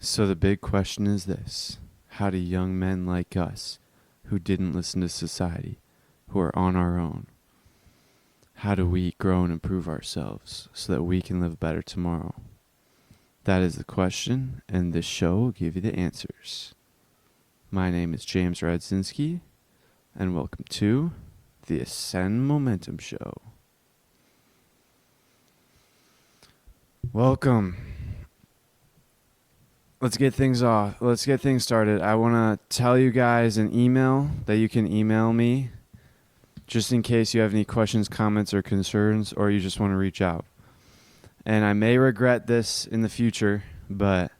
So the big question is this: how do young men like us, who didn't listen to society, who are on our own, how do we grow and improve ourselves so that we can live better tomorrow? That is the question, and this show will give you the answers. My name is James Radzinski, and welcome to the Ascend Momentum Show. Welcome. Let's get things off. Let's get things started. I want to tell you guys an email that you can email me just in case you have any questions, comments, or concerns, or you just want to reach out. And I may regret this in the future, but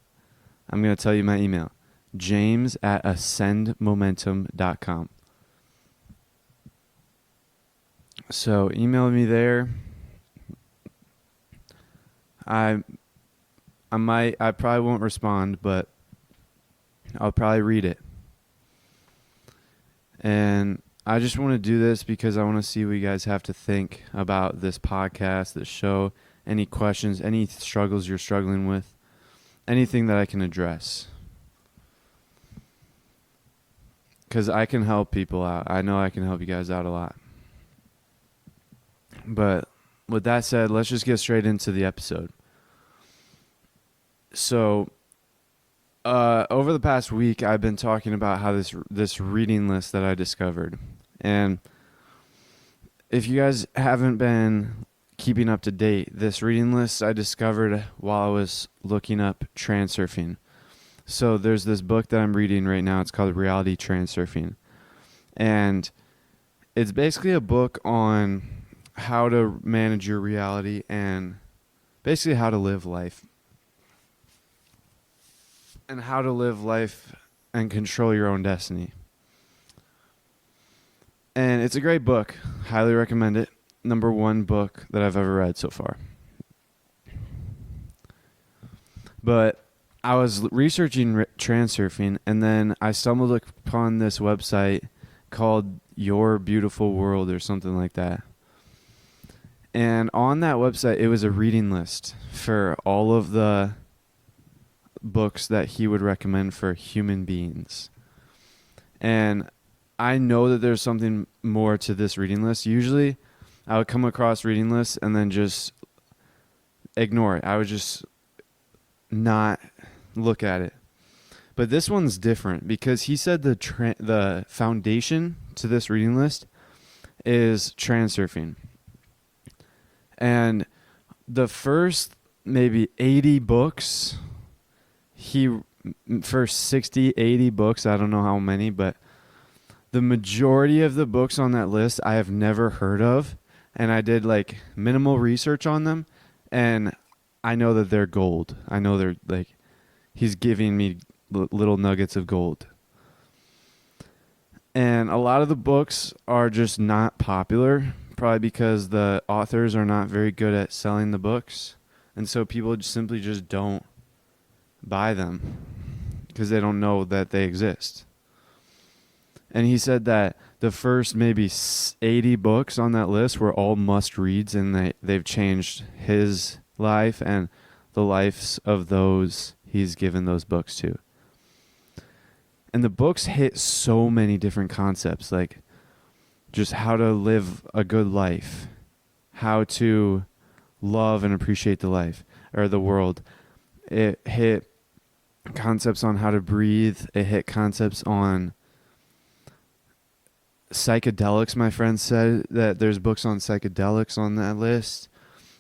I'm going to tell you my email. james@ascendmomentum.com. So email me there. I probably won't respond, but I'll probably read it. And I just want to do this because I want to see what you guys have to think about this podcast, this show, any questions, any struggles you're struggling with, anything that I can address. Because I can help people out. I know I can help you guys out a lot. But with that said, let's just get straight into the episode. So, over the past week, I've been talking about how this reading list that I discovered. And if you guys haven't been keeping up to date, this reading list I discovered while I was looking up transurfing. So there's this book that I'm reading right now. It's called Reality Transurfing. And it's basically a book on how to manage your reality and basically how to live life. And how to live life and control your own destiny. And it's a great book. Highly recommend it. Number one book that I've ever read so far. But I was researching transurfing, and then I stumbled upon this website called Your Beautiful World or something like that. And on that website, it was a reading list for all of the books that he would recommend for human beings. And I know that there's something more to this reading list. Usually I would come across reading lists and then just ignore it. I would just not look at it. But this one's different because he said the foundation to this reading list is transurfing. And the first maybe 80 books, first 60, 80 books, I don't know how many, but the majority of the books on that list I have never heard of, and I did like minimal research on them, and I know that they're gold. I know they're like, he's giving me little nuggets of gold. And a lot of the books are just not popular, probably because the authors are not very good at selling the books, and so people simply just don't buy them because they don't know that they exist. And he said that the first maybe 80 books on that list were all must-reads, and they've changed his life and the lives of those he's given those books to. And the books hit so many different concepts, like just how to live a good life, how to love and appreciate the life or the world. It hit concepts on how to breathe. It hit concepts on psychedelics. My friend said that there's books on psychedelics on that list.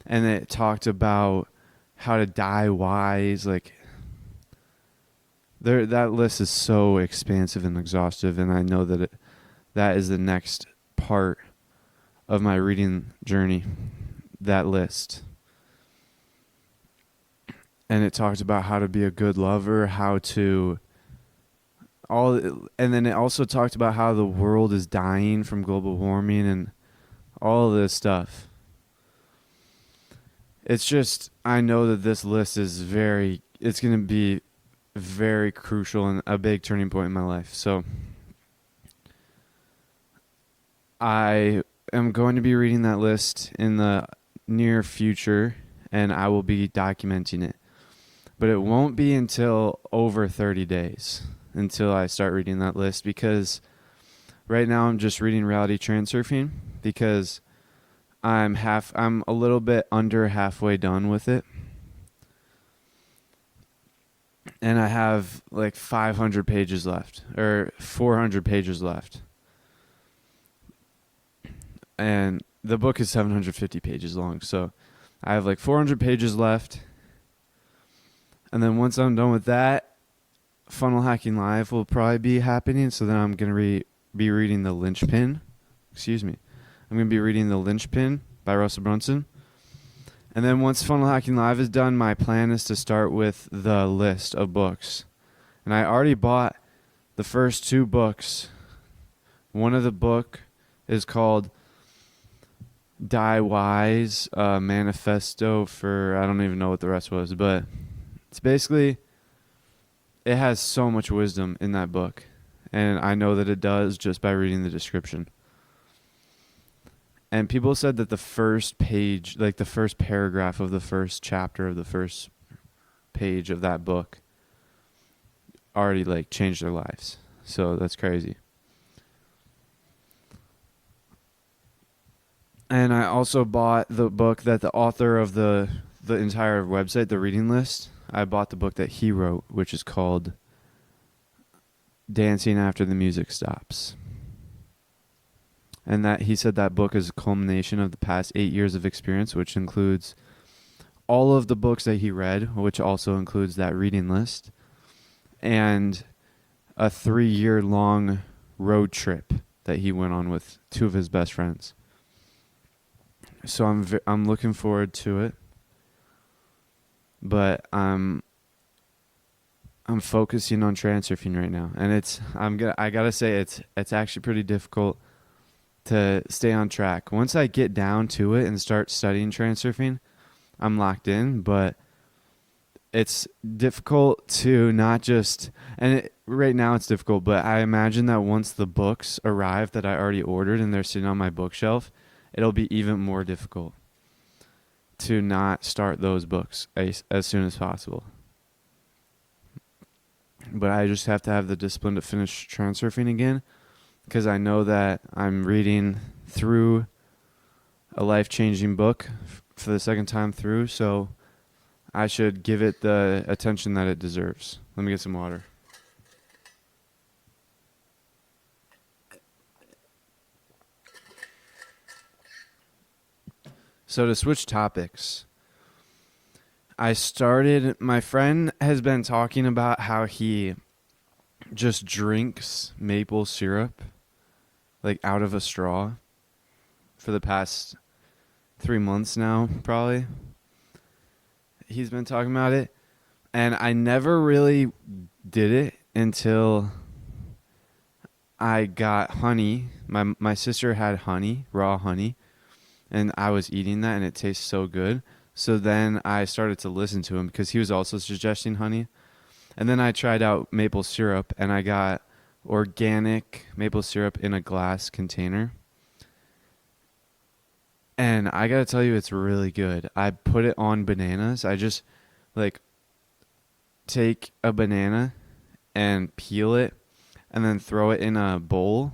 And it talked about how to die wise. Like, that list is so expansive and exhaustive. And I know that that is the next part of my reading journey, that list. And it talked about how to be a good lover, and then it also talked about how the world is dying from global warming and all of this stuff. It's just, I know that this list is it's going to be very crucial and a big turning point in my life. So I am going to be reading that list in the near future, and I will be documenting it. But it won't be until over 30 days until I start reading that list, because right now I'm just reading Reality Transurfing because I'm a little bit under halfway done with it. And I have like 500 pages left, or 400 pages left. And the book is 750 pages long, so I have like 400 pages left. And then once I'm done with that, Funnel Hacking Live will probably be happening. So then I'm going to be reading The Linchpin. I'm going to be reading The Linchpin by Russell Brunson. And then once Funnel Hacking Live is done, my plan is to start with the list of books. And I already bought the first 2 books. One of the book is called Die Wise, Manifesto for, I don't even know what the rest was, but it's basically, it has so much wisdom in that book. And I know that it does just by reading the description. And people said that the first page, like the first paragraph of the first chapter of the first page of that book already like changed their lives. So that's crazy. And I also bought the book that the author of the entire website, the reading list, I bought the book that he wrote, which is called Dancing After the Music Stops. And that he said that book is a culmination of the past 8 years of experience, which includes all of the books that he read, which also includes that reading list, and a 3-year-long road trip that he went on with 2 of his best friends. So I'm looking forward to it, but I'm focusing on transurfing right now, and I gotta say it's actually pretty difficult to stay on track. Once I get down to it and start studying transurfing, I'm locked in, but it's difficult to not just, right now it's difficult, but I imagine that once the books arrive that I already ordered and they're sitting on my bookshelf, it'll be even more difficult to not start those books as soon as possible. But I just have to have the discipline to finish transurfing again, because I know that I'm reading through a life-changing book for the second time through, so I should give it the attention that it deserves. Let me get some water. So to switch topics, my friend has been talking about how he just drinks maple syrup like out of a straw for the past 3 months now, probably. He's been talking about it, and I never really did it until I got honey. My sister had honey, raw honey, and I was eating that, and it tastes so good. So then I started to listen to him because he was also suggesting honey. And then I tried out maple syrup, and I got organic maple syrup in a glass container. And I got to tell you, it's really good. I put it on bananas. I just take a banana and peel it and then throw it in a bowl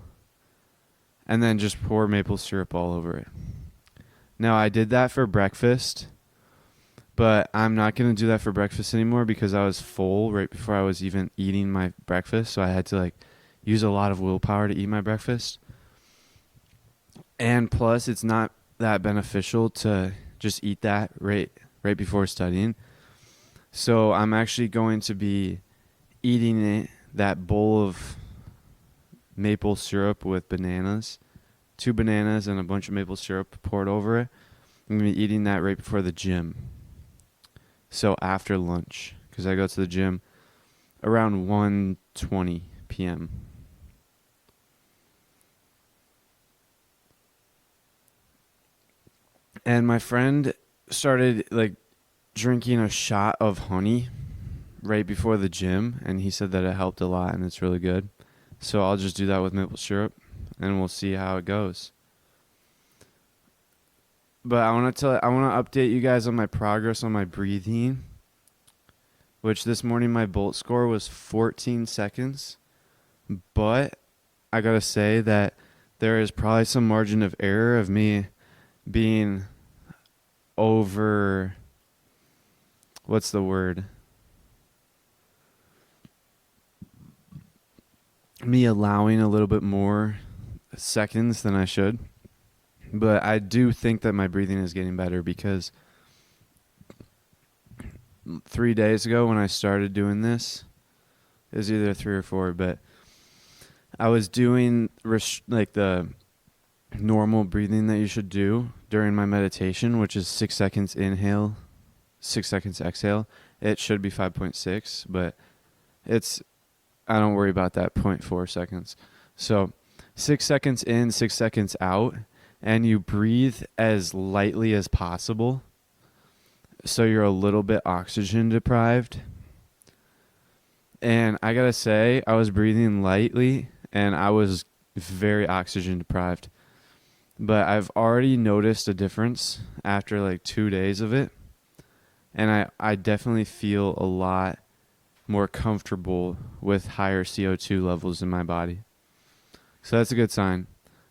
and then just pour maple syrup all over it. Now, I did that for breakfast, but I'm not going to do that for breakfast anymore because I was full right before I was even eating my breakfast. So I had to use a lot of willpower to eat my breakfast. And plus, it's not that beneficial to just eat that right before studying. So I'm actually going to be eating that bowl of maple syrup with bananas, 2 bananas and a bunch of maple syrup poured over it. I'm going to be eating that right before the gym. So after lunch, because I go to the gym around 1:20 p.m. And my friend started drinking a shot of honey right before the gym, and he said that it helped a lot and it's really good. So I'll just do that with maple syrup and we'll see how it goes. But I want to update you guys on my progress on my breathing, which this morning my Bolt score was 14 seconds. But I got to say that there is probably some margin of error of me being over, what's the word? Me allowing a little bit more seconds than I should. But I do think that my breathing is getting better because 3 days ago when I started doing this, it was either 3 or 4, but I was doing like the normal breathing that you should do during my meditation, which is 6 seconds inhale, 6 seconds exhale. It should be 5.6, but I don't worry about that 0.4 seconds. So 6 seconds in, 6 seconds out, and you breathe as lightly as possible. So you're a little bit oxygen deprived. And I gotta say, I was breathing lightly and I was very oxygen deprived. But I've already noticed a difference after like 2 days of it. And I definitely feel a lot more comfortable with higher CO2 levels in my body. So that's a good sign.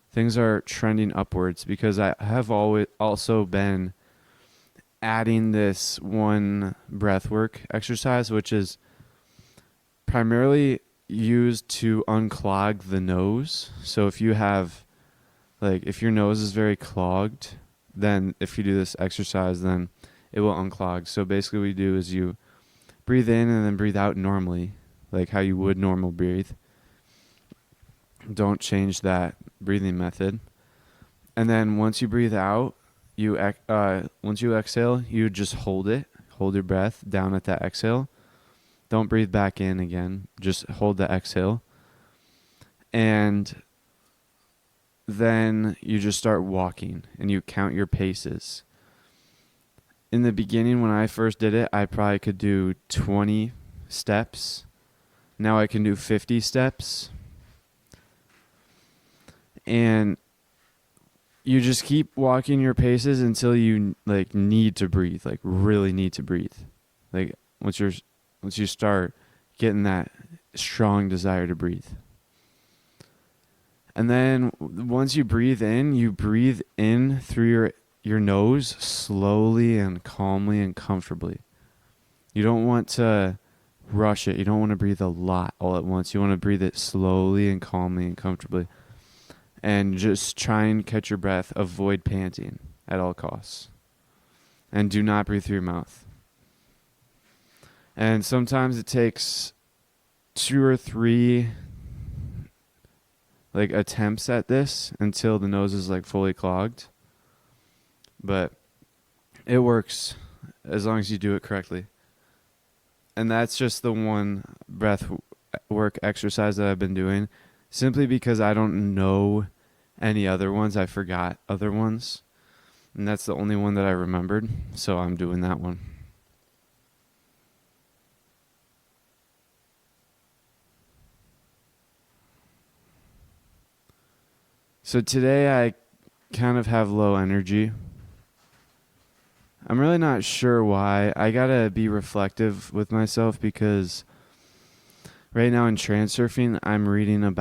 Things are trending upwards because I have always also been adding this one breathwork exercise, which is primarily used to unclog the nose. So if you have, like, if your nose is very clogged, then if you do this exercise, then it will unclog. So basically what you do is you breathe in and then breathe out normally, like how you would normal breathe. Don't change that breathing method. And then once you breathe out, once you exhale, you just hold your breath down at that exhale. Don't breathe back in again. Just hold the exhale. And then you just start walking and you count your paces. In the beginning, when I first did it, I probably could do 20 steps. Now I can do 50 steps. And you just keep walking your paces until you like need to breathe, like really need to breathe. Like once you start getting that strong desire to breathe. And then once you breathe in through your nose slowly and calmly and comfortably. You don't want to rush it. You don't want to breathe a lot all at once. You want to breathe it slowly and calmly and comfortably. And just try and catch your breath. Avoid panting at all costs. And do not breathe through your mouth. And sometimes it takes 2 or 3 like attempts at this until the nose is like fully clogged. But it works as long as you do it correctly. And that's just the one breath work exercise that I've been doing, simply because I don't know any other ones. I forgot other ones. And that's the only one that I remembered. So I'm doing that one. So today I kind of have low energy. I'm really not sure why. I gotta be reflective with myself because right now in Transurfing, I'm reading the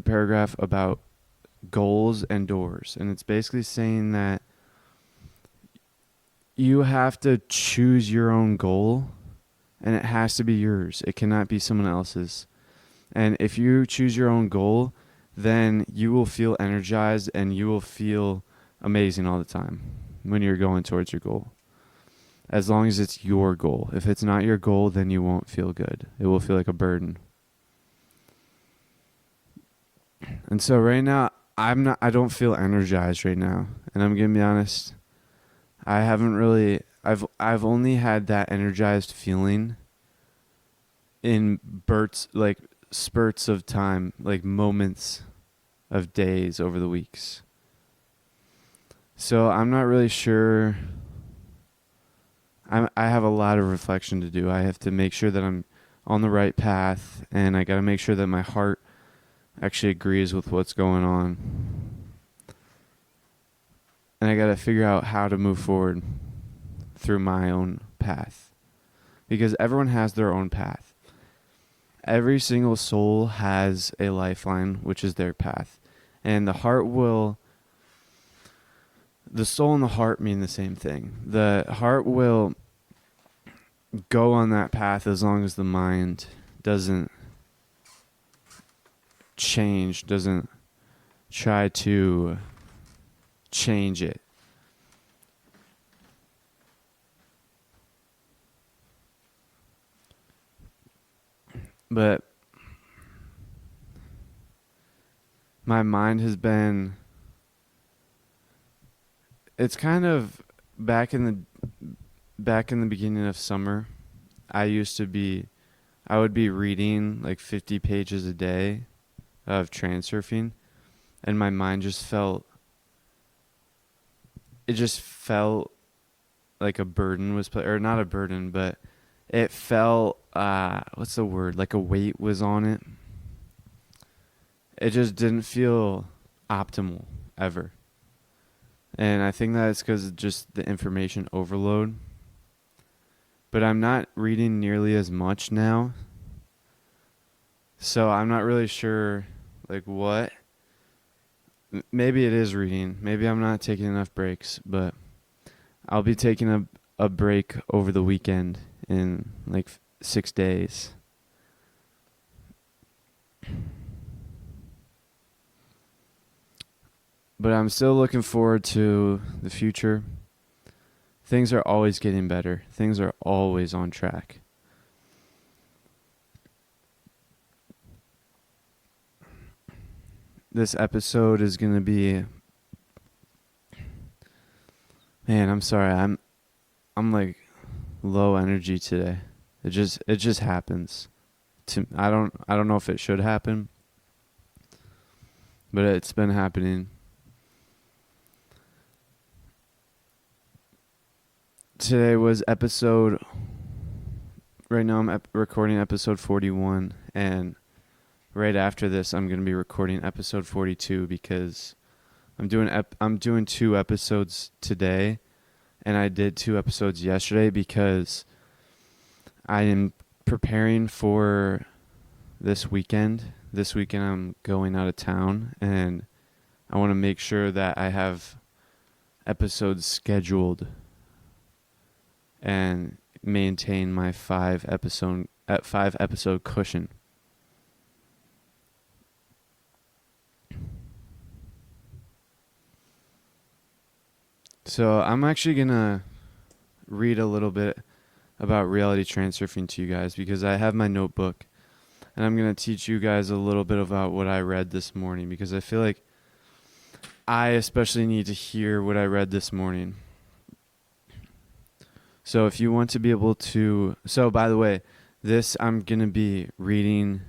paragraph about goals and doors. And it's basically saying that you have to choose your own goal and it has to be yours. It cannot be someone else's. And if you choose your own goal, then you will feel energized and you will feel amazing all the time when you're going towards your goal. As long as it's your goal. If it's not your goal, then you won't feel good. It will feel like a burden. And so right now, I don't feel energized right now. And I'm going to be honest, I've only had that energized feeling in spurts of time, like moments of days over the weeks. So I'm not really sure. I have a lot of reflection to do. I have to make sure that I'm on the right path, and I got to make sure that my heart actually agrees with what's going on. And I got to figure out how to move forward through my own path, because everyone has their own path. Every single soul has a lifeline, which is their path. And the soul and the heart mean the same thing. The heart will go on that path as long as the mind doesn't change, doesn't try to change it. But my mind has been, it's kind of back in the beginning of summer, I would be reading like 50 pages a day of Transurfing, and my mind just felt like a burden was or not a burden, but it felt what's the word, like a weight was on it. It just didn't feel optimal ever. And I think that it's because of just the information overload. But I'm not reading nearly as much now. So I'm not really sure, like, what. Maybe it is reading. Maybe I'm not taking enough breaks. But I'll be taking a break over the weekend in, like, 6 days. But I'm still looking forward to the future. Things are always getting better. Things are always on track. This episode is going to be... Man, I'm sorry. I'm like low energy today. It just happens. I don't know if it should happen, but it's been happening. Today was right now I'm recording episode 41, and right after this I'm going to be recording episode 42 because I'm doing 2 episodes today, and I did 2 episodes yesterday because I am preparing for this weekend. This weekend I'm going out of town, and I want to make sure that I have episodes scheduled and maintain my 5 episode cushion. So I'm actually gonna read a little bit about reality transurfing to you guys because I have my notebook, and I'm gonna teach you guys a little bit about what I read this morning because I feel like I especially need to hear what I read this morning. So if you want to be able to... So, by the way, I'm going to be reading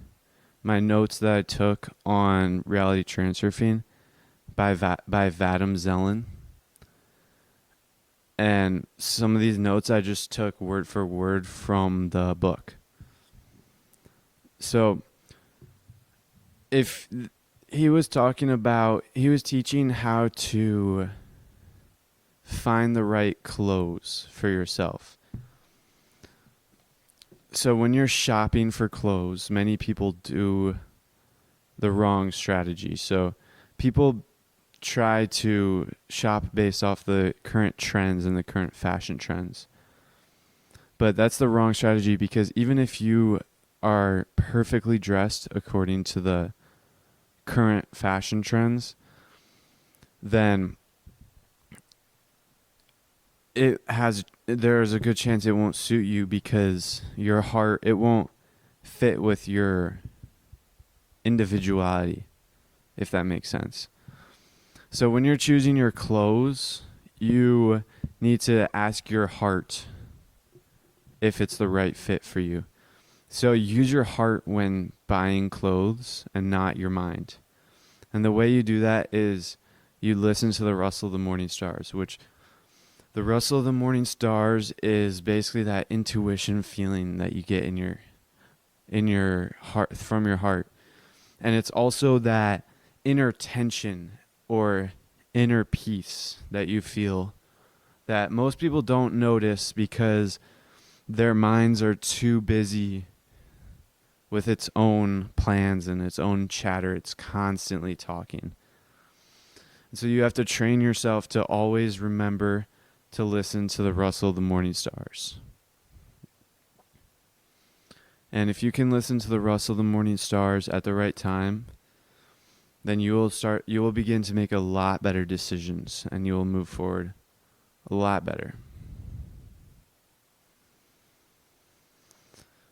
my notes that I took on reality transurfing by Vadim Zeland. And some of these notes I just took word for word from the book. So, if he was teaching how to find the right clothes for yourself. So when you're shopping for clothes, many people do the wrong strategy. So people try to shop based off the current trends and the current fashion trends. But that's the wrong strategy because even if you are perfectly dressed according to the current fashion trends, then there's a good chance it won't suit you because it won't fit with your individuality, if that makes sense. So when you're choosing your clothes, you need to ask your heart if it's the right fit for you. So use your heart when buying clothes and not your mind. And the way you do that is you listen to the rustle of the morning stars, which the rustle of the morning stars is basically that intuition feeling that you get in your heart, from your heart. And it's also that inner tension or inner peace that you feel that most people don't notice because their minds are too busy with its own plans and its own chatter. It's constantly talking. And so you have to train yourself to always remember to listen to the rustle of the morning stars. And if you can listen to the rustle of the morning stars at the right time, then you will begin to make a lot better decisions, and you will move forward a lot better.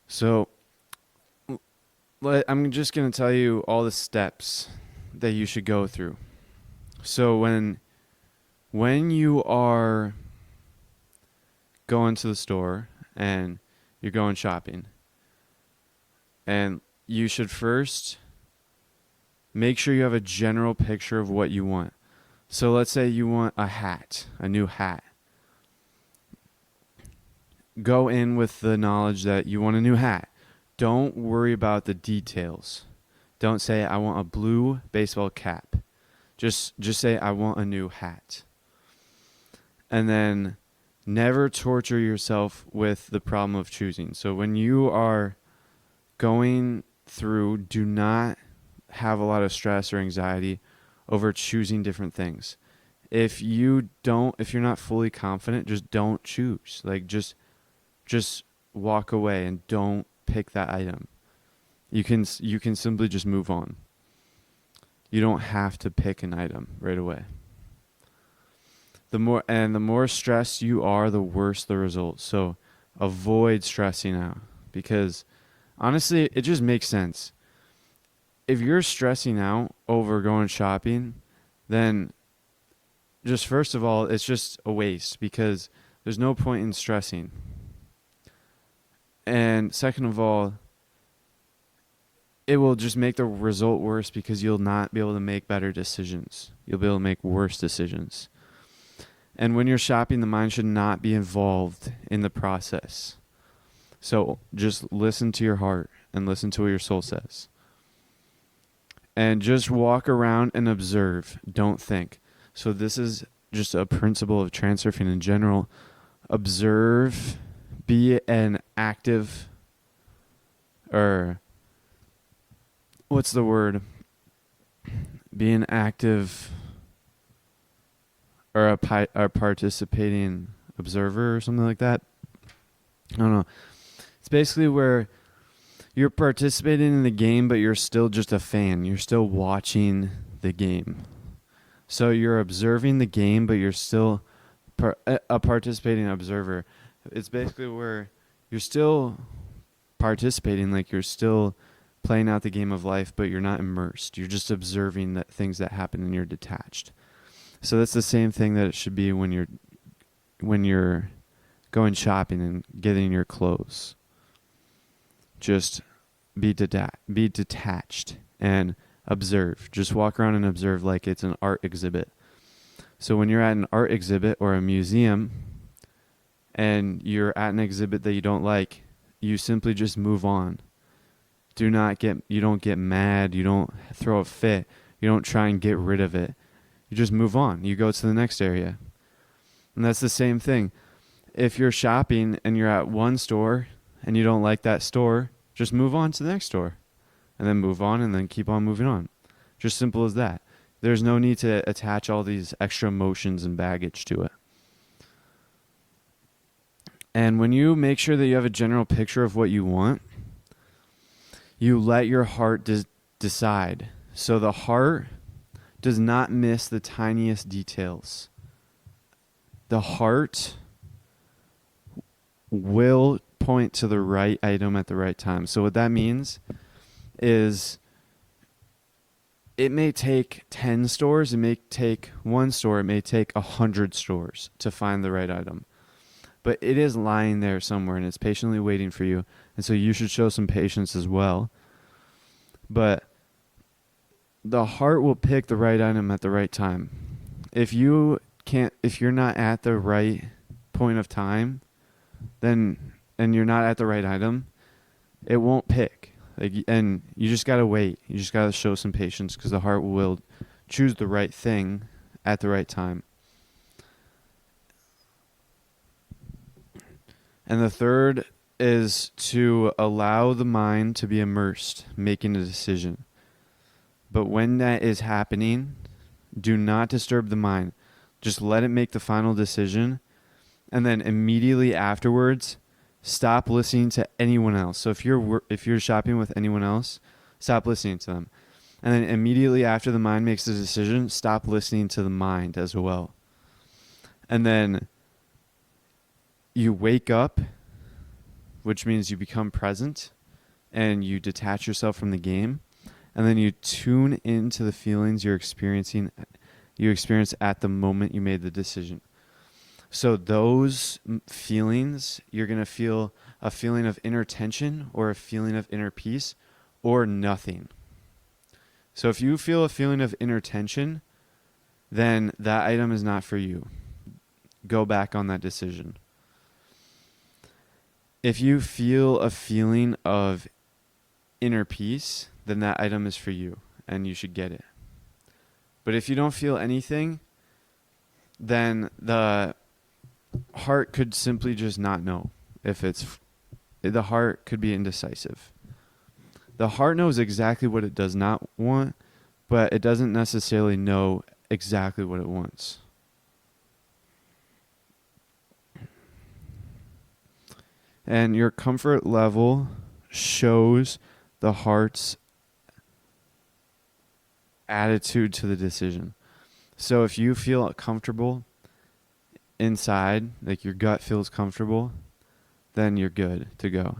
So I'm just going to tell you all the steps that you should go through. So when you are going to the store and you're going shopping, and you should first make sure you have a general picture of what you want. So let's say you want a new hat. Go in with the knowledge that you want a new hat. Don't worry about the details. Don't say, I want a blue baseball cap. Just say, I want a new hat. And then never torture yourself with the problem of choosing. So when you are going through, do not have a lot of stress or anxiety over choosing different things. If you're not fully confident, just don't choose. Like just walk away and don't pick that item. You can simply just move on. You don't have to pick an item right away. The more stressed you are, the worse the results. So avoid stressing out, because honestly, it just makes sense. If you're stressing out over going shopping, then just first of all, it's just a waste, because there's no point in stressing. And second of all, it will just make the result worse, because you'll not be able to make better decisions. You'll be able to make worse decisions. And when you're shopping, the mind should not be involved in the process. So just listen to your heart and listen to what your soul says. And just walk around and observe. Don't think. So this is just a principle of Transurfing in general. Observe. Be an active, or what's the word? Be an active or a participating observer or something like that. I don't know. It's basically where you're participating in the game, but you're still just a fan. You're still watching the game. So you're observing the game, but you're still a participating observer. It's basically where you're still participating, like you're still playing out the game of life, but you're not immersed. You're just observing the things that happen, and you're detached. So that's the same thing that it should be when you're going shopping and getting your clothes. Just be detached and observe. Just walk around and observe like it's an art exhibit. So when you're at an art exhibit or a museum and you're at an exhibit that you don't like, you simply just move on. You don't get mad, you don't throw a fit, you don't try and get rid of it. You just move on. You go to the next area. And that's the same thing. If you're shopping and you're at one store and you don't like that store, just move on to the next store. And then move on, and then keep on moving on. Just simple as that. There's no need to attach all these extra emotions and baggage to it. And when you make sure that you have a general picture of what you want, you let your heart decide. So the heart does not miss the tiniest details. The heart will point to the right item at the right time. So what that means is it may take 10 stores, it may take one store, it may take 100 stores to find the right item. But it is lying there somewhere, and it's patiently waiting for you. And so you should show some patience as well. But the heart will pick the right item at the right time. If you're not at the right point of time, and you're not at the right item, it won't pick. And you just got to wait. You just got to show some patience, because the heart will choose the right thing at the right time. And the third is to allow the mind to be immersed, making a decision. But when that is happening, do not disturb the mind. Just let it make the final decision. And then immediately afterwards, stop listening to anyone else. So if you're shopping with anyone else, stop listening to them. And then immediately after the mind makes the decision, stop listening to the mind as well. And then you wake up, which means you become present and you detach yourself from the game. And then you tune into the feelings you experience at the moment you made the decision. So those feelings, you're going to feel a feeling of inner tension or a feeling of inner peace or nothing. So if you feel a feeling of inner tension, then that item is not for you. Go back on that decision. If you feel a feeling of inner peace, then that item is for you and you should get it. But if you don't feel anything, then the heart could simply just not know. The heart could be indecisive. The heart knows exactly what it does not want, but it doesn't necessarily know exactly what it wants. And your comfort level shows the heart's attitude to the decision. So if you feel comfortable inside, like your gut feels comfortable, then you're good to go.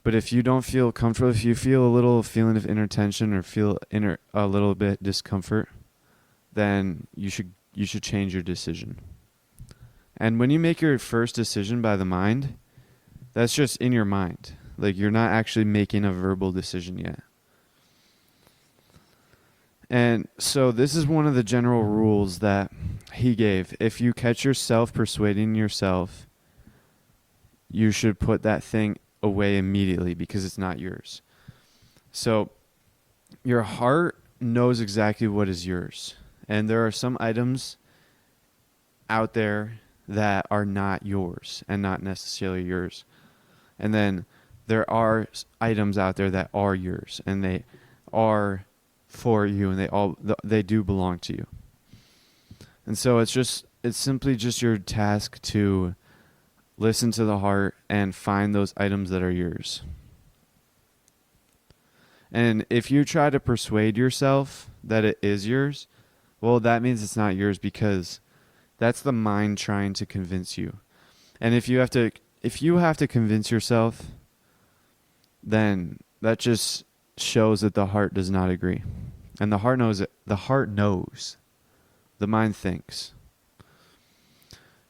But if you don't feel comfortable, if you feel a little feeling of inner tension or feel a little bit discomfort, then you should change your decision. And when you make your first decision by the mind, that's just in your mind. Like you're not actually making a verbal decision yet. And so this is one of the general rules that he gave. If you catch yourself persuading yourself, you should put that thing away immediately because it's not yours. So your heart knows exactly what is yours. And there are some items out there that are not yours and not necessarily yours. And then there are items out there that are yours and they are for you and they do belong to you. And so it's simply just your task to listen to the heart and find those items that are yours. And if you try to persuade yourself that it is yours, well, that means it's not yours because that's the mind trying to convince you. And if you have to convince yourself, then that just shows that the heart does not agree. And the heart knows it. The heart knows. The mind thinks.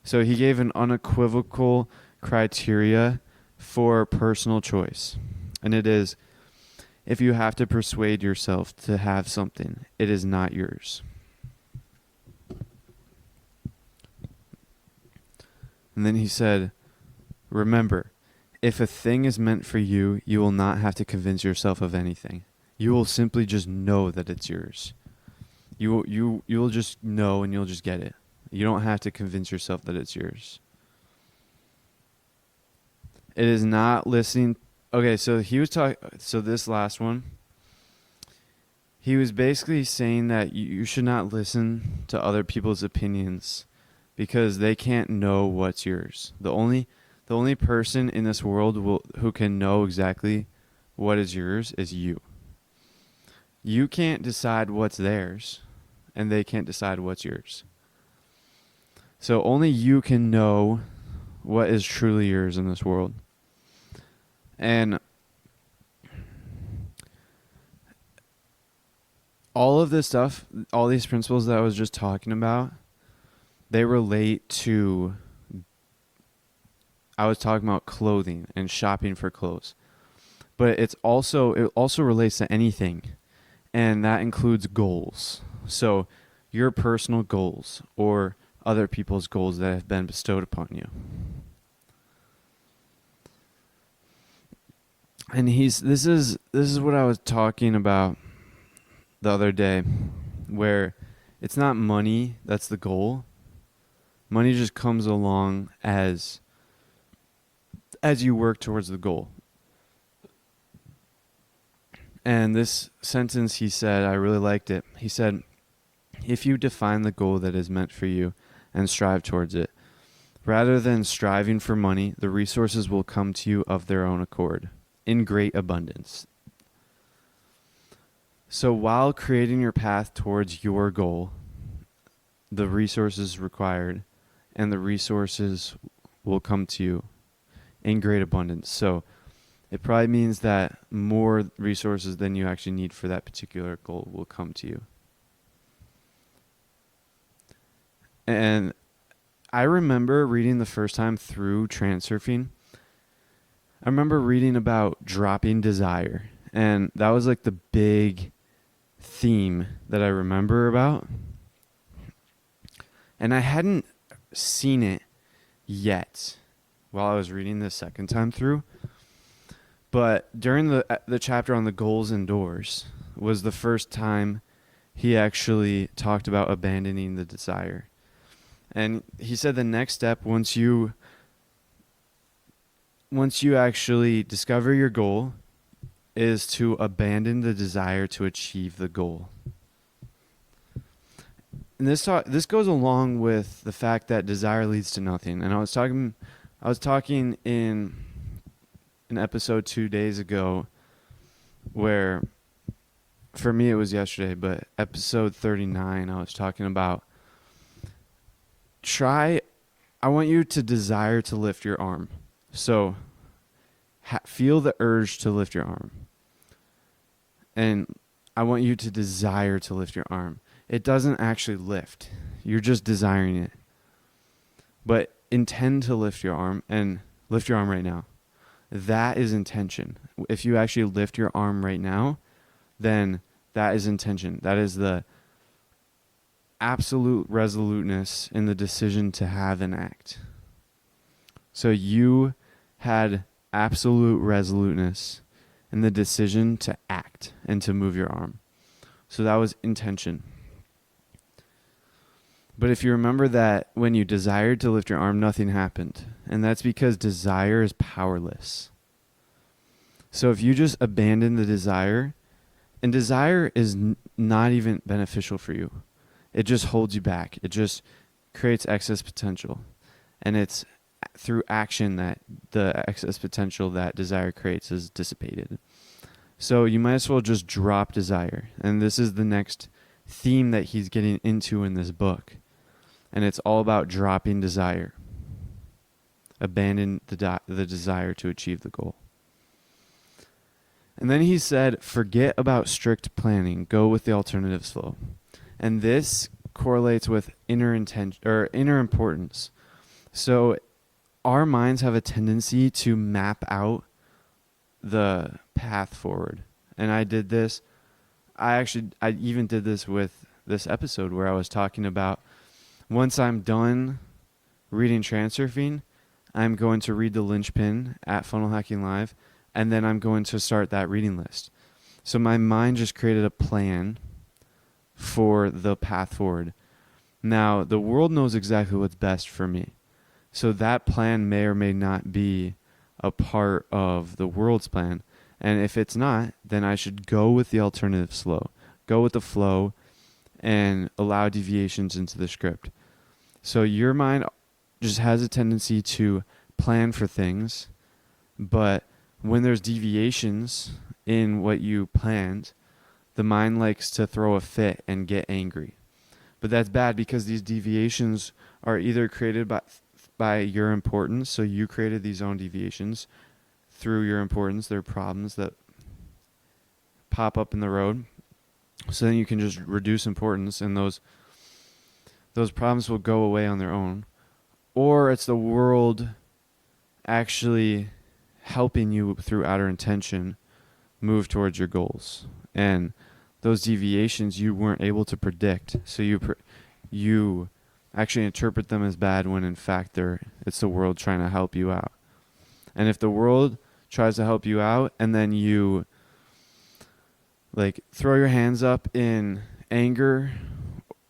So he gave an unequivocal criteria for personal choice. And it is, if you have to persuade yourself to have something, it is not yours. And then he said, remember, if a thing is meant for you, you will not have to convince yourself of anything. You will simply just know that it's yours. You will just know and you'll just get it. You don't have to convince yourself that it's yours. It is not listening. Okay, so he was talking. So this last one, he was basically saying that you should not listen to other people's opinions because they can't know what's yours. The only person in this world who can know exactly what is yours is you. You can't decide what's theirs, and they can't decide what's yours. So only you can know what is truly yours in this world. And all of this stuff, all these principles that I was just talking about, they relate to, I was talking about clothing and shopping for clothes. But it also relates to anything. And that includes goals. So your personal goals or other people's goals that have been bestowed upon you. And this is what I was talking about the other day, where it's not money that's the goal. Money just comes along as as you work towards the goal. And this sentence he said, I really liked it. He said, if you define the goal that is meant for you and strive towards it, rather than striving for money, the resources will come to you of their own accord, in great abundance. So while creating your path towards your goal, the resources required and the resources will come to you in great abundance. So it probably means that more resources than you actually need for that particular goal will come to you. And I remember reading the first time through Transurfing, I remember reading about dropping desire. And that was like the big theme that I remember about. And I hadn't seen it yet while I was reading the second time through. But during the chapter on the goals and doors was the first time he actually talked about abandoning the desire. And he said the next step, once you actually discover your goal, is to abandon the desire to achieve the goal. And this goes along with the fact that desire leads to nothing. And I was talking in an episode 2 days ago where, for me it was yesterday, but episode 39, I was talking about I want you to desire to lift your arm. So feel the urge to lift your arm. And I want you to desire to lift your arm. It doesn't actually lift. You're just desiring it. But intend to lift your arm, and lift your arm right now. That is intention. If you actually lift your arm right now, then that is intention. That is the absolute resoluteness in the decision to have an act. So you had absolute resoluteness in the decision to act and to move your arm. So that was intention. But if you remember that when you desired to lift your arm, nothing happened. And that's because desire is powerless. So if you just abandon the desire, and desire is not even beneficial for you. It just holds you back. It just creates excess potential. And it's through action that the excess potential that desire creates is dissipated. So you might as well just drop desire. And this is the next theme that he's getting into in this book. And it's all about dropping desire. Abandon the desire to achieve the goal. And then he said, forget about strict planning. Go with the alternatives flow. And this correlates with inner importance. So our minds have a tendency to map out the path forward. And I did this. I even did this with this episode where I was talking about once I'm done reading Transurfing, I'm going to read the linchpin at Funnel Hacking Live, and then I'm going to start that reading list. So my mind just created a plan for the path forward. Now, the world knows exactly what's best for me. So that plan may or may not be a part of the world's plan. And if it's not, then I should go with the alternative flow. Go with the flow and allow deviations into the script. So your mind just has a tendency to plan for things, but when there's deviations in what you planned, the mind likes to throw a fit and get angry. But that's bad because these deviations are either created by your importance, so you created these own deviations through your importance. They're problems that pop up in the road. So then you can just reduce importance, and those problems will go away on their own. Or it's the world actually helping you through outer intention move towards your goals. And those deviations you weren't able to predict. So you actually interpret them as bad when in fact it's the world trying to help you out. And if the world tries to help you out and then you throw your hands up in anger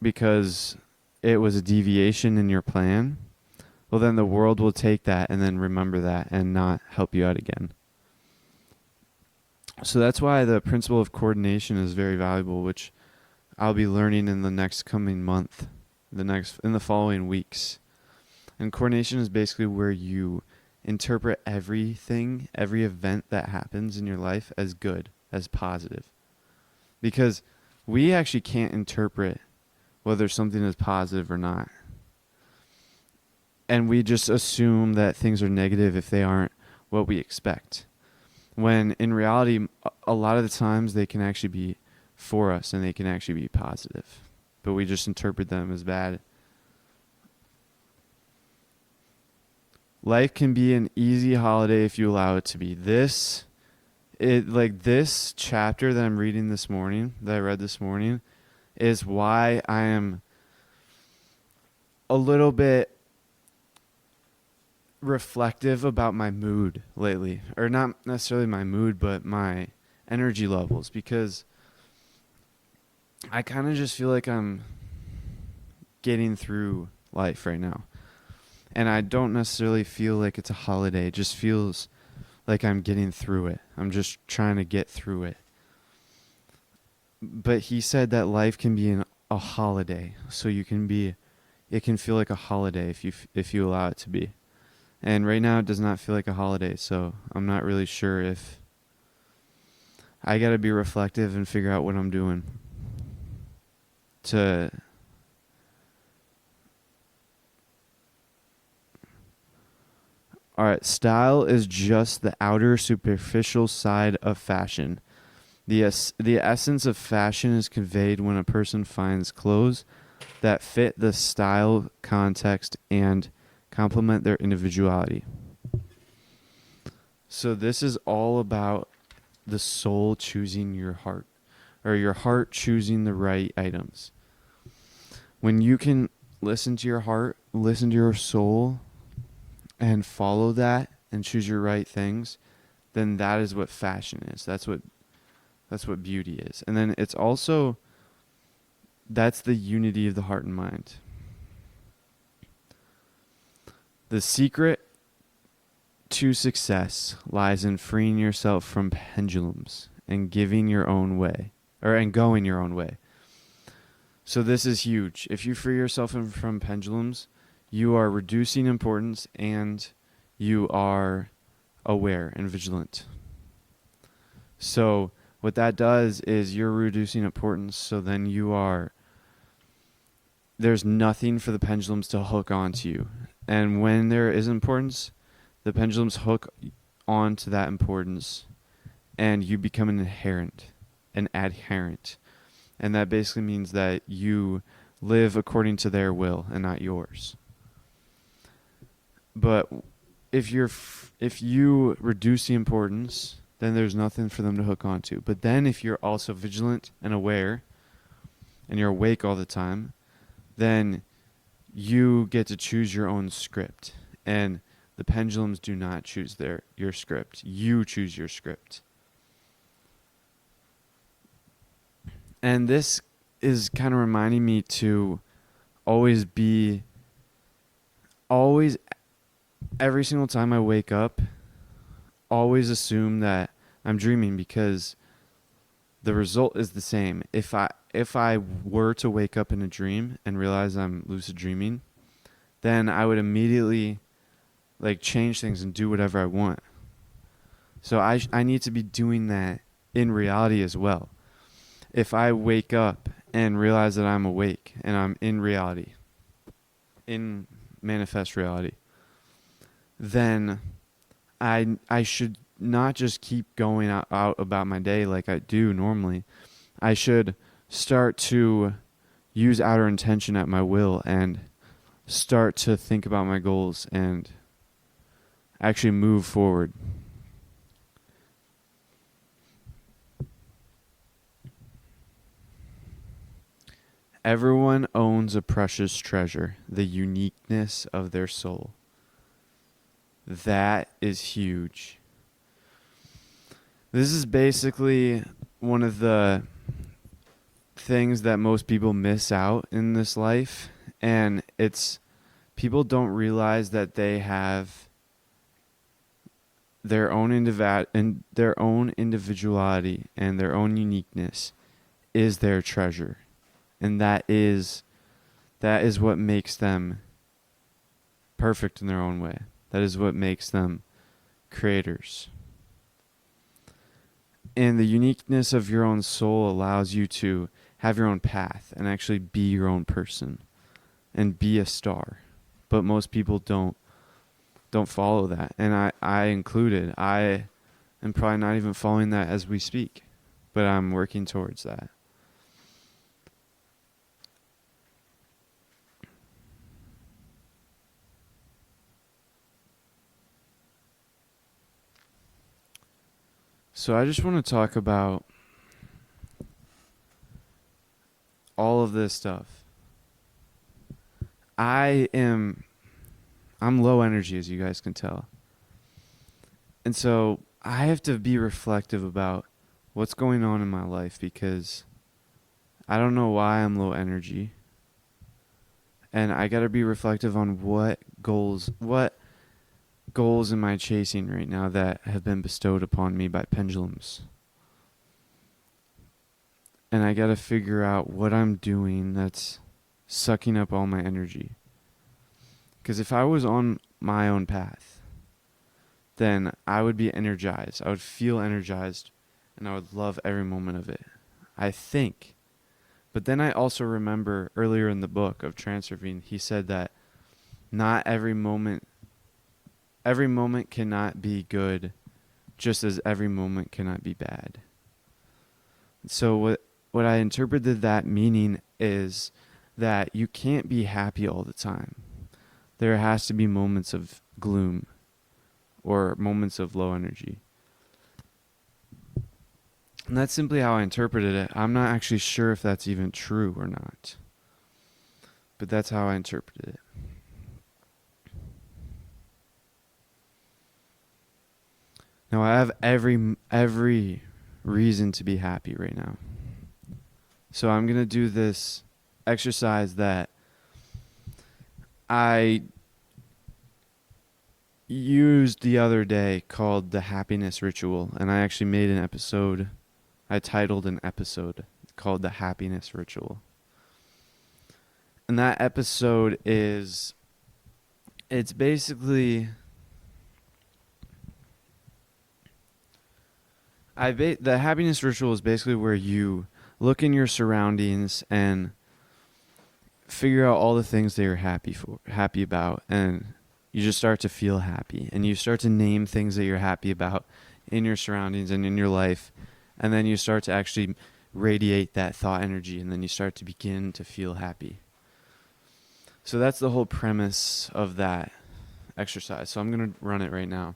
because it was a deviation in your plan, well, then the world will take that and then remember that and not help you out again. So that's why the principle of coordination is very valuable, which I'll be learning in the next coming month, in the following weeks. And coordination is basically where you interpret everything, every event that happens in your life as good, as positive. Because we actually can't interpret whether something is positive or not. And we just assume that things are negative if they aren't what we expect. When in reality, a lot of the times they can actually be for us and they can actually be positive. But we just interpret them as bad. Life can be an easy holiday if you allow it to be. This chapter that I'm reading this morning, that I read this morning, is why I am a little bit reflective about my mood lately. Or not necessarily my mood, but my energy levels. Because I kind of just feel like I'm getting through life right now. And I don't necessarily feel like it's a holiday. It just feels like I'm getting through it. I'm just trying to get through it. But he said that life can be a holiday. So it can feel like a holiday if you allow it to be. And right now it does not feel like a holiday. So I'm not really sure if I got to be reflective and figure out what I'm doing to all right, style is just the outer superficial side of fashion. The essence of fashion is conveyed when a person finds clothes that fit the style, context, and complement their individuality. So this is all about the soul choosing your heart, or your heart choosing the right items. When you can listen to your heart, listen to your soul, and follow that and choose your right things, then that is what fashion is. That's what beauty is. And then it's also, that's the unity of the heart and mind. The secret to success lies in freeing yourself from pendulums and going your own way. So this is huge. If you free yourself from pendulums, you are reducing importance and you are aware and vigilant. So what that does is you're reducing importance, so then there's nothing for the pendulums to hook onto you. And when there is importance, the pendulums hook onto that importance and you become an adherent. And that basically means that you live according to their will and not yours. But if you reduce the importance, then there's nothing for them to hook onto. But then if you're also vigilant and aware, and you're awake all the time, then you get to choose your own script. And the pendulums do not choose your script. You choose your script. And this is kind of reminding me to always every single time I wake up, always assume that I'm dreaming, because the result is the same. If I were to wake up in a dream and realize I'm lucid dreaming, then I would immediately change things and do whatever I want. So I need to be doing that in reality as well. If I wake up and realize that I'm awake and I'm in reality, in manifest reality, then I should not just keep going out about my day like I do normally. I should start to use outer intention at my will and start to think about my goals and actually move forward. Everyone owns a precious treasure, the uniqueness of their soul. That is huge. This is basically one of the things that most people miss out in this life, and people don't realize that they have their own their own individuality and their own uniqueness is their treasure. And that is what makes them perfect in their own way. That is what makes them creators. And the uniqueness of your own soul allows you to have your own path and actually be your own person and be a star. But most people don't follow that. And I included. I am probably not even following that as we speak. But I'm working towards that. So I just want to talk about all of this stuff. I'm low energy, as you guys can tell. And so I have to be reflective about what's going on in my life, because I don't know why I'm low energy. And I got to be reflective on what goals am I chasing right now that have been bestowed upon me by pendulums. And I got to figure out what I'm doing that's sucking up all my energy. Because if I was on my own path, then I would be energized. I would feel energized, and I would love every moment of it, I think. But then I also remember earlier in the book of Transurfing, he said that not every moment cannot be good, just as every moment cannot be bad. So what I interpreted that meaning is that you can't be happy all the time. There has to be moments of gloom or moments of low energy. And that's simply how I interpreted it. I'm not actually sure if that's even true or not. But that's how I interpreted it. Now I have every reason to be happy right now. So I'm going to do this exercise that I used the other day called the happiness ritual. And I actually made an episode. I titled an episode called the happiness ritual. And that episode it's basically, the happiness ritual is basically where you look in your surroundings and figure out all the things that you're happy about, and you just start to feel happy, and you start to name things that you're happy about in your surroundings and in your life, and then you start to actually radiate that thought energy, and then you start to begin to feel happy. So that's the whole premise of that exercise. So I'm going to run it right now.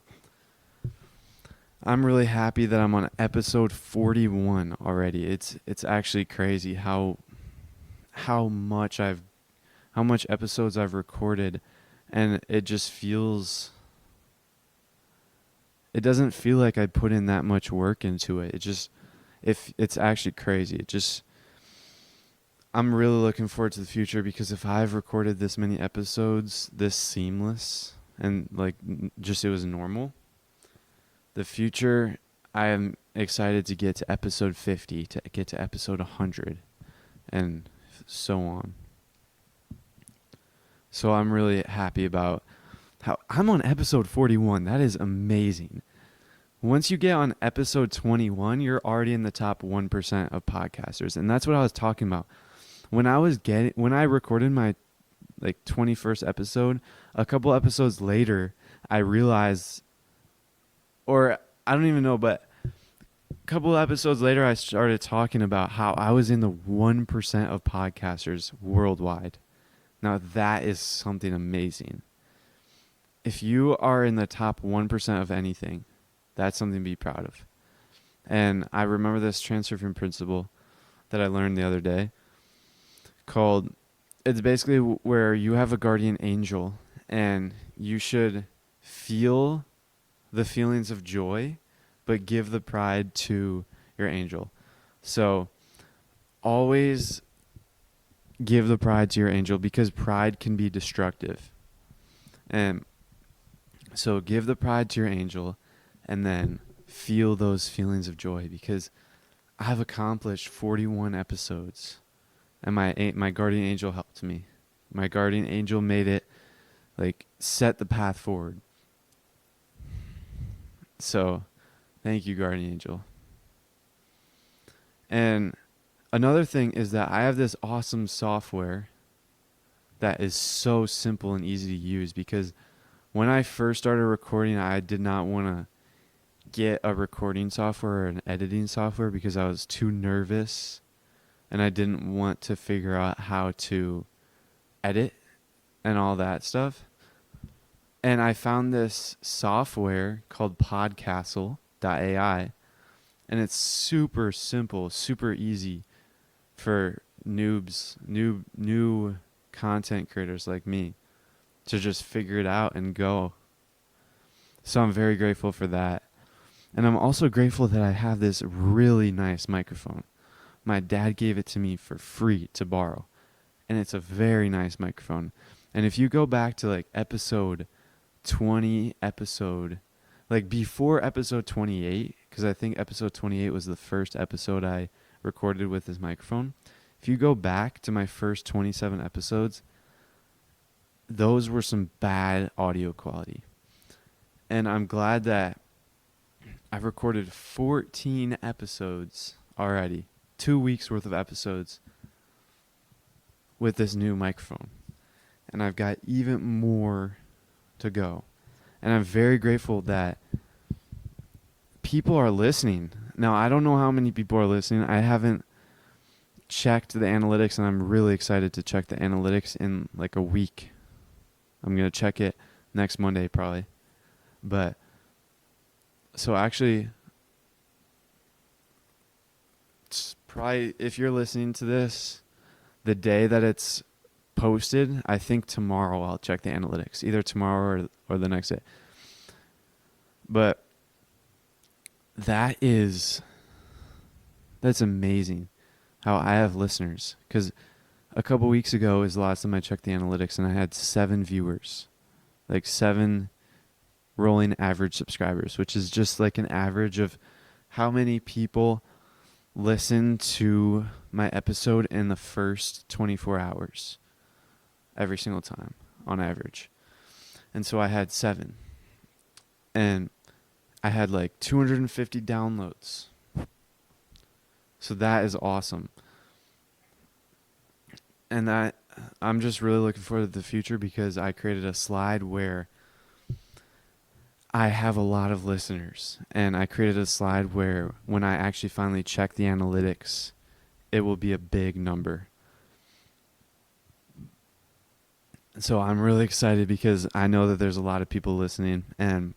I'm really happy that I'm on episode 41 already. It's actually crazy how much episodes I've recorded, and it doesn't feel like I put in that much work into it. It's actually crazy. I'm really looking forward to the future, because if I've recorded this many episodes, this seamless, and it was normal, the future, I am excited to get to episode 50, to get to episode 100, and so on. So I'm really happy about how I'm on episode 41. That is amazing. Once you get on episode 21, you're already in the top 1% of podcasters. And that's what I was talking about. When I recorded my 21st episode, a couple episodes later, I realized, or I don't even know, but a couple episodes later, I started talking about how I was in the 1% of podcasters worldwide. Now that is something amazing. If you are in the top 1% of anything, that's something to be proud of. And I remember this Transurfing principle that I learned the other day it's basically where you have a guardian angel, and you should feel the feelings of joy, but give the pride to your angel. So always give the pride to your angel, because pride can be destructive. And so give the pride to your angel and then feel those feelings of joy, because I've accomplished 41 episodes and my guardian angel helped me. My guardian angel made it, like, set the path forward. So thank you, guardian angel. And another thing is that I have this awesome software that is so simple and easy to use, because when I first started recording, I did not want to get a recording software or an editing software because I was too nervous and I didn't want to figure out how to edit and all that stuff. And I found this software called Podcastle.ai, and it's super simple, super easy for noobs, new content creators like me to just figure it out and go. So I'm very grateful for that. And I'm also grateful that I have this really nice microphone. My dad gave it to me for free to borrow. And it's a very nice microphone. And if you go back to like episode 20, like before episode 28, because I think episode 28 was the first episode I recorded with this microphone. If you go back to my first 27 episodes, those were some bad audio quality. And I'm glad that I've recorded 14 episodes already, 2 weeks worth of episodes with this new microphone. And I've got even more to go. And I'm very grateful that people are listening. Now, I don't know how many people are listening. I haven't checked the analytics, and I'm really excited to check the analytics in like a week. I'm going to check it next Monday probably. But so actually, it's probably, if you're listening to this, the day that it's posted, I think tomorrow I'll check the analytics, either tomorrow or the next day. But that's amazing how I have listeners, because a couple weeks ago is the last time I checked the analytics, and I had 7 viewers, like 7 rolling average subscribers, which is just like an average of how many people listen to my episode in the first 24 hours every single time on average. And so I had 7, and I had like 250 downloads. So that is awesome. And that, I'm just really looking forward to the future, because I created a slide where I have a lot of listeners, and I created a slide where when I actually finally check the analytics, it will be a big number. So I'm really excited, because I know that there's a lot of people listening, and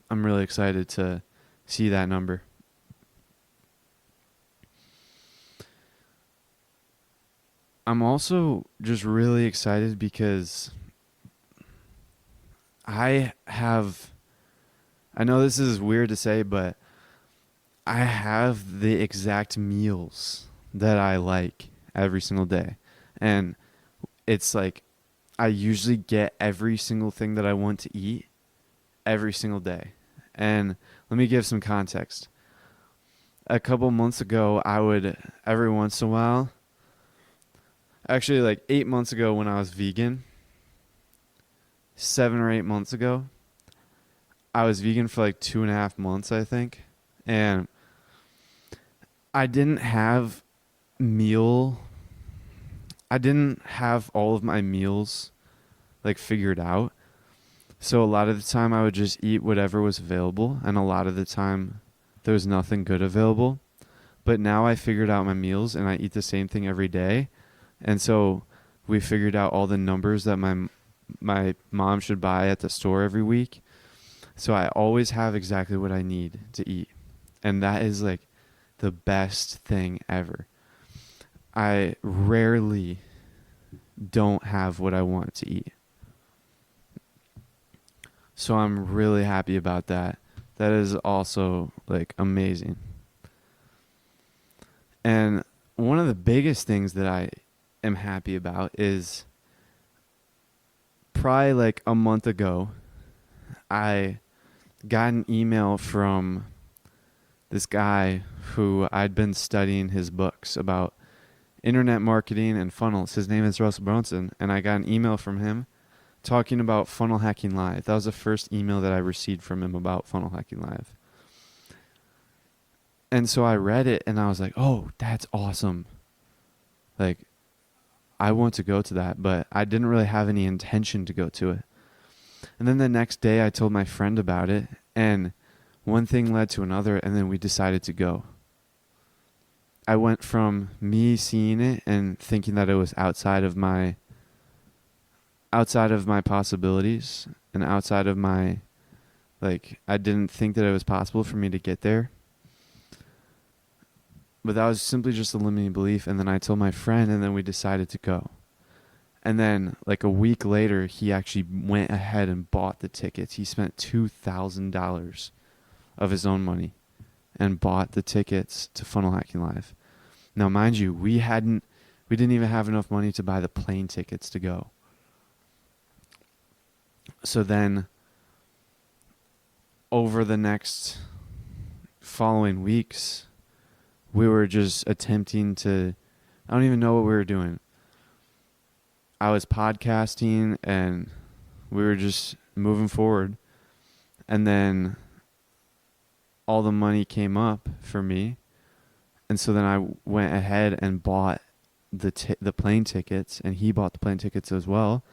I'm really excited to see that number. I'm also just really excited because I know this is weird to say, but I have the exact meals that I like every single day. And it's like I usually get every single thing that I want to eat every single day. And let me give some context. A couple months ago, I would, every once in a while, actually like 8 months ago when I was vegan, 7 or 8 months ago, I was vegan for like 2.5 months, I think. And I didn't have all of my meals like figured out. So a lot of the time I would just eat whatever was available, and a lot of the time there was nothing good available. But now I figured out my meals, and I eat the same thing every day. And so we figured out all the numbers that my mom should buy at the store every week. So I always have exactly what I need to eat. And that is like the best thing ever. I rarely don't have what I want to eat. So I'm really happy about that. That is also like amazing. And one of the biggest things that I am happy about is probably like a month ago, I got an email from this guy who I'd been studying his books about internet marketing and funnels. His name is Russell Brunson, and I got an email from him talking about Funnel Hacking Live. That was the first email that I received from him about Funnel Hacking Live. And so I read it and I was like, oh, that's awesome. Like, I want to go to that, but I didn't really have any intention to go to it. And then the next day I told my friend about it, and one thing led to another, and then we decided to go. I went from me seeing it and thinking that it was outside of my possibilities and outside of my, like, I didn't think that it was possible for me to get there. But that was simply just a limiting belief. And then I told my friend, and then we decided to go. And then like a week later, he actually went ahead and bought the tickets. He spent $2,000 of his own money and bought the tickets to Funnel Hacking Live. Now, mind you, we didn't even have enough money to buy the plane tickets to go. So then over the next following weeks, we were just attempting to, I don't even know what we were doing. I was podcasting and we were just moving forward. And then all the money came up for me. And so then I went ahead and bought the plane tickets, and he bought the plane tickets as well.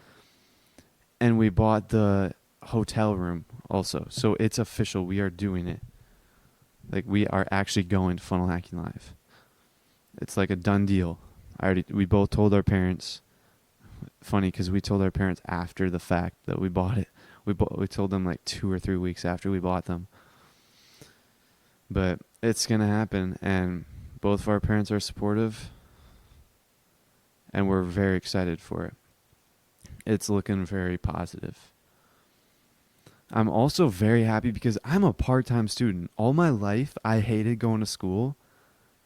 And we bought the hotel room also. So it's official. We are doing it. Like, we are actually going to Funnel Hacking Live. It's like a done deal. We both told our parents. Funny, because we told our parents after the fact that we bought it. We told them like 2 or 3 weeks after we bought them. But it's going to happen, and both of our parents are supportive, and we're very excited for it. It's looking very positive. I'm also very happy because I'm a part-time student. All my life, I hated going to school.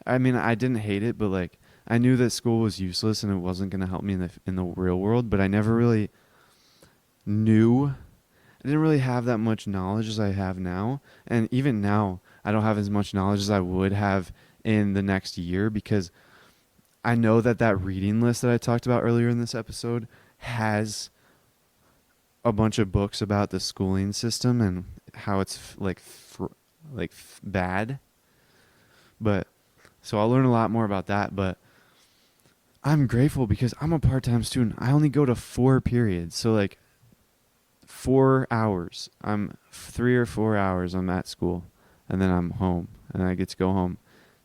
I mean, I didn't hate it, but like, I knew that school was useless and it wasn't going to help me in the real world, but I never really knew. I didn't really have that much knowledge as I have now. And even now, I don't have as much knowledge as I would have in the next year, because I know that reading list that I talked about earlier in this episode has a bunch of books about the schooling system and how it's bad. But so I'll learn a lot more about that, but I'm grateful because I'm a part-time student. I only go to 4 periods. So like 4 hours. I'm 3 or 4 hours I'm at school, and then I'm home and I get to go home.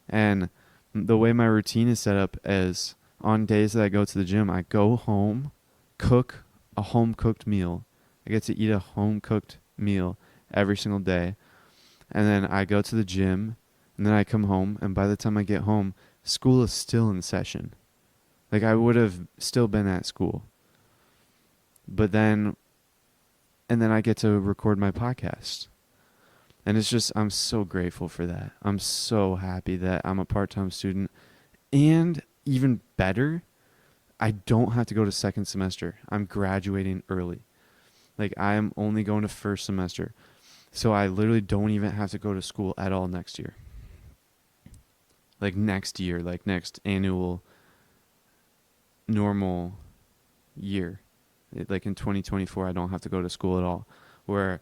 And the way my routine is set up is on days that I go to the gym, I go home, cook a home-cooked meal. I get to eat a home-cooked meal every single day. And then I go to the gym, and then I come home, and by the time I get home, school is still in session. Like, I would have still been at school. But then I get to record my podcast. And it's just, I'm so grateful for that. I'm so happy that I'm a part-time student. And even better, I don't have to go to second semester. I'm graduating early. Like, I am only going to first semester. So I literally don't even have to go to school at all next year. Like next year, like next annual normal year. Like in 2024, I don't have to go to school at all. Where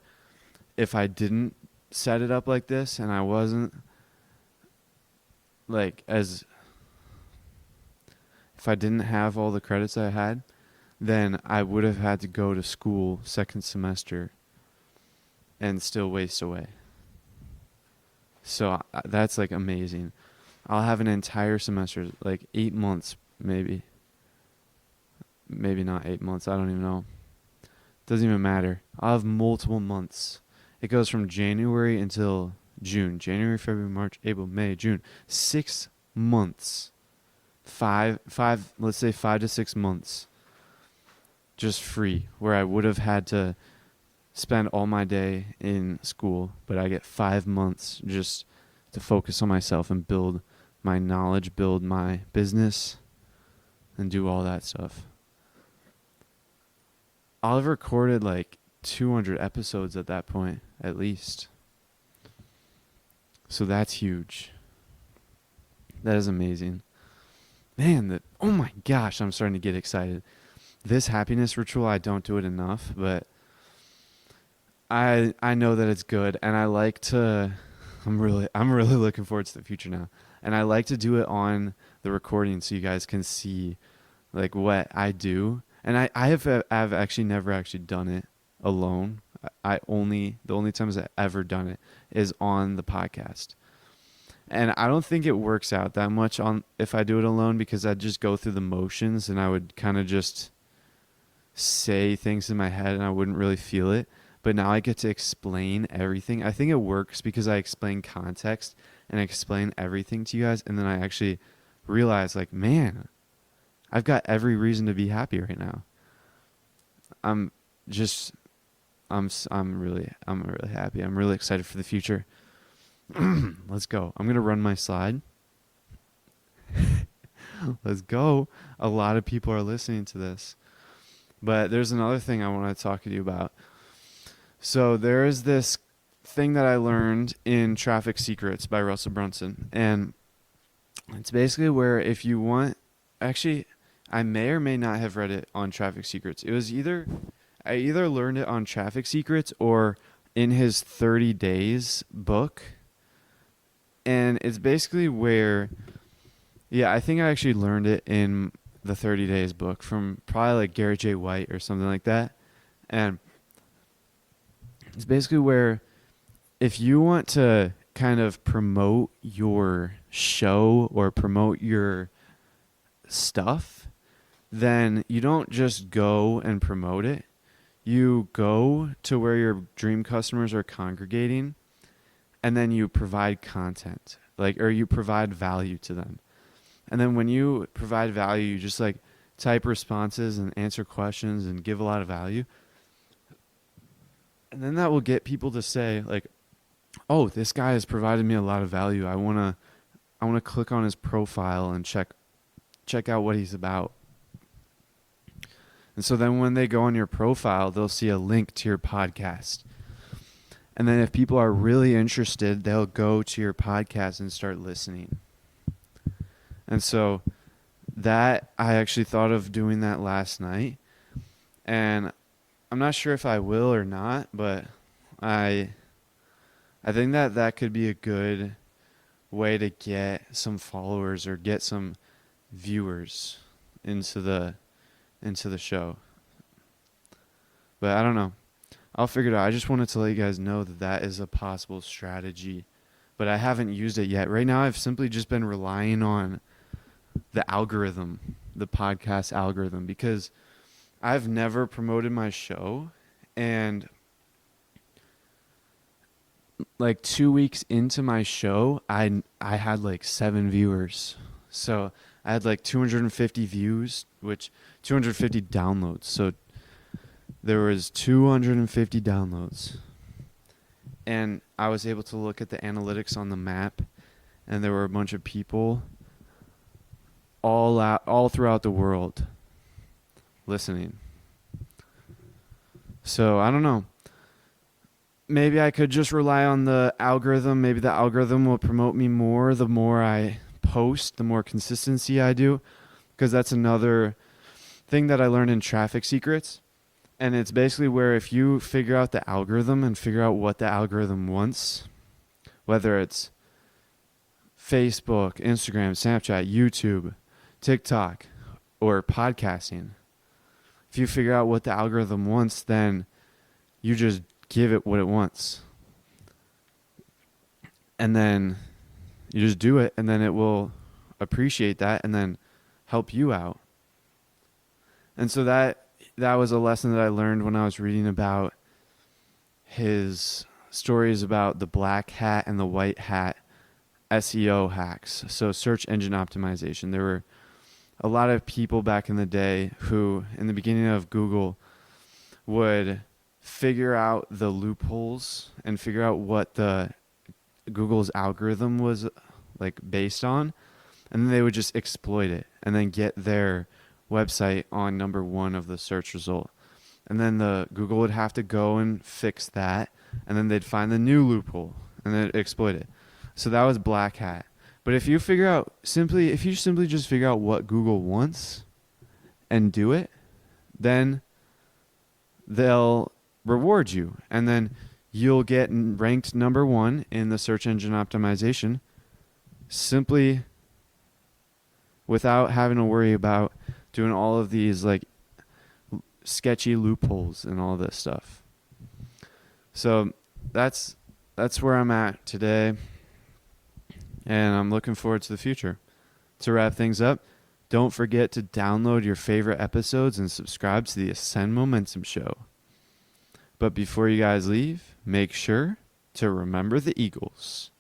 if I didn't set it up like this and I wasn't like if I didn't have all the credits I had, then I would have had to go to school second semester and still waste away. So that's like amazing. I'll have an entire semester, like 8 months, maybe. Maybe not 8 months. I don't even know. Doesn't even matter. I'll have multiple months. It goes from January until June. January, February, March, April, May, June. 6 months. Let's say 5 to 6 months. Just free. Where I would have had to spend all my day in school. But I get 5 months just to focus on myself and build my knowledge, build my business, and do all that stuff. I'll have recorded like 200 episodes at that point, at least. So that's huge. That is amazing. Man, oh my gosh, I'm starting to get excited. This happiness ritual, I don't do it enough, but I know that it's good, and I like to. I'm really looking forward to the future now, and I like to do it on the recording so you guys can see like what I do. And I've actually never actually done it alone. The only times I've ever done it is on the podcast. And I don't think it works out that much on if I do it alone, because I'd just go through the motions and I would kind of just say things in my head and I wouldn't really feel it. But now I get to explain everything. I think it works because I explain context and I explain everything to you guys, and then I actually realize like, man, I've got every reason to be happy right now. I'm just I'm really happy. I'm really excited for the future. Let's go. I'm going to run my slide. Let's go. A lot of people are listening to this. But there's another thing I want to talk to you about. So there is this thing that I learned in Traffic Secrets by Russell Brunson. And it's basically where if you want, actually, I may or may not have read it on Traffic Secrets. I either learned it on Traffic Secrets or in his 30 Days book. And it's basically where, yeah, I think I actually learned it in the 30 Days book from probably like Garrett J. White or something like that. And it's basically where if you want to kind of promote your show or promote your stuff, then you don't just go and promote it. You go to where your dream customers are congregating, and then you provide content, or you provide value to them. And then when you provide value, you just like type responses and answer questions and give a lot of value. And then that will get people to say like, oh, this guy has provided me a lot of value. I want to click on his profile and check out what he's about. And so then when they go on your profile, they'll see a link to your podcast. And then if people are really interested, they'll go to your podcast and start listening. And so that I actually thought of doing that last night. And I'm not sure if I will or not, but I think that could be a good way to get some followers or get some viewers into the show. But I don't know. I'll figure it out. I just wanted to let you guys know that is a possible strategy, but I haven't used it yet. Right now, I've simply just been relying on the algorithm, the podcast algorithm, because I've never promoted my show, and like 2 weeks into my show, I had like 7 viewers. So I had like 250 views, which 250 downloads. So there was 250 downloads. And I was able to look at the analytics on the map, and there were a bunch of people all throughout the world listening. So I don't know. Maybe I could just rely on the algorithm. Maybe the algorithm will promote me more the more I post, the more consistency I do, because that's another thing that I learned in Traffic Secrets. And it's basically where if you figure out the algorithm and figure out what the algorithm wants, whether it's Facebook, Instagram, Snapchat, YouTube, TikTok, or podcasting, if you figure out what the algorithm wants, then you just give it what it wants. And then you just do it, and then it will appreciate that and then help you out. And so that was a lesson that I learned when I was reading about his stories about the black hat and the white hat SEO hacks. So search engine optimization. There were a lot of people back in the day who, in the beginning of Google, would figure out the loopholes and figure out what the Google's algorithm was like based on, and then they would just exploit it and then get their website on number 1 of the search result. and then the Google would have to go and fix that, and then they'd find the new loophole and then exploit it. So that was black hat. But if you simply just figure out what Google wants and do it, then they'll reward you, and then you'll get ranked number 1 in the search engine optimization simply without having to worry about doing all of these like sketchy loopholes and all this stuff. So that's where I'm at today, and I'm looking forward to the future. To wrap things up, don't forget to download your favorite episodes and subscribe to the Ascend Momentum Show. But before you guys leave, make sure to remember the Eagles.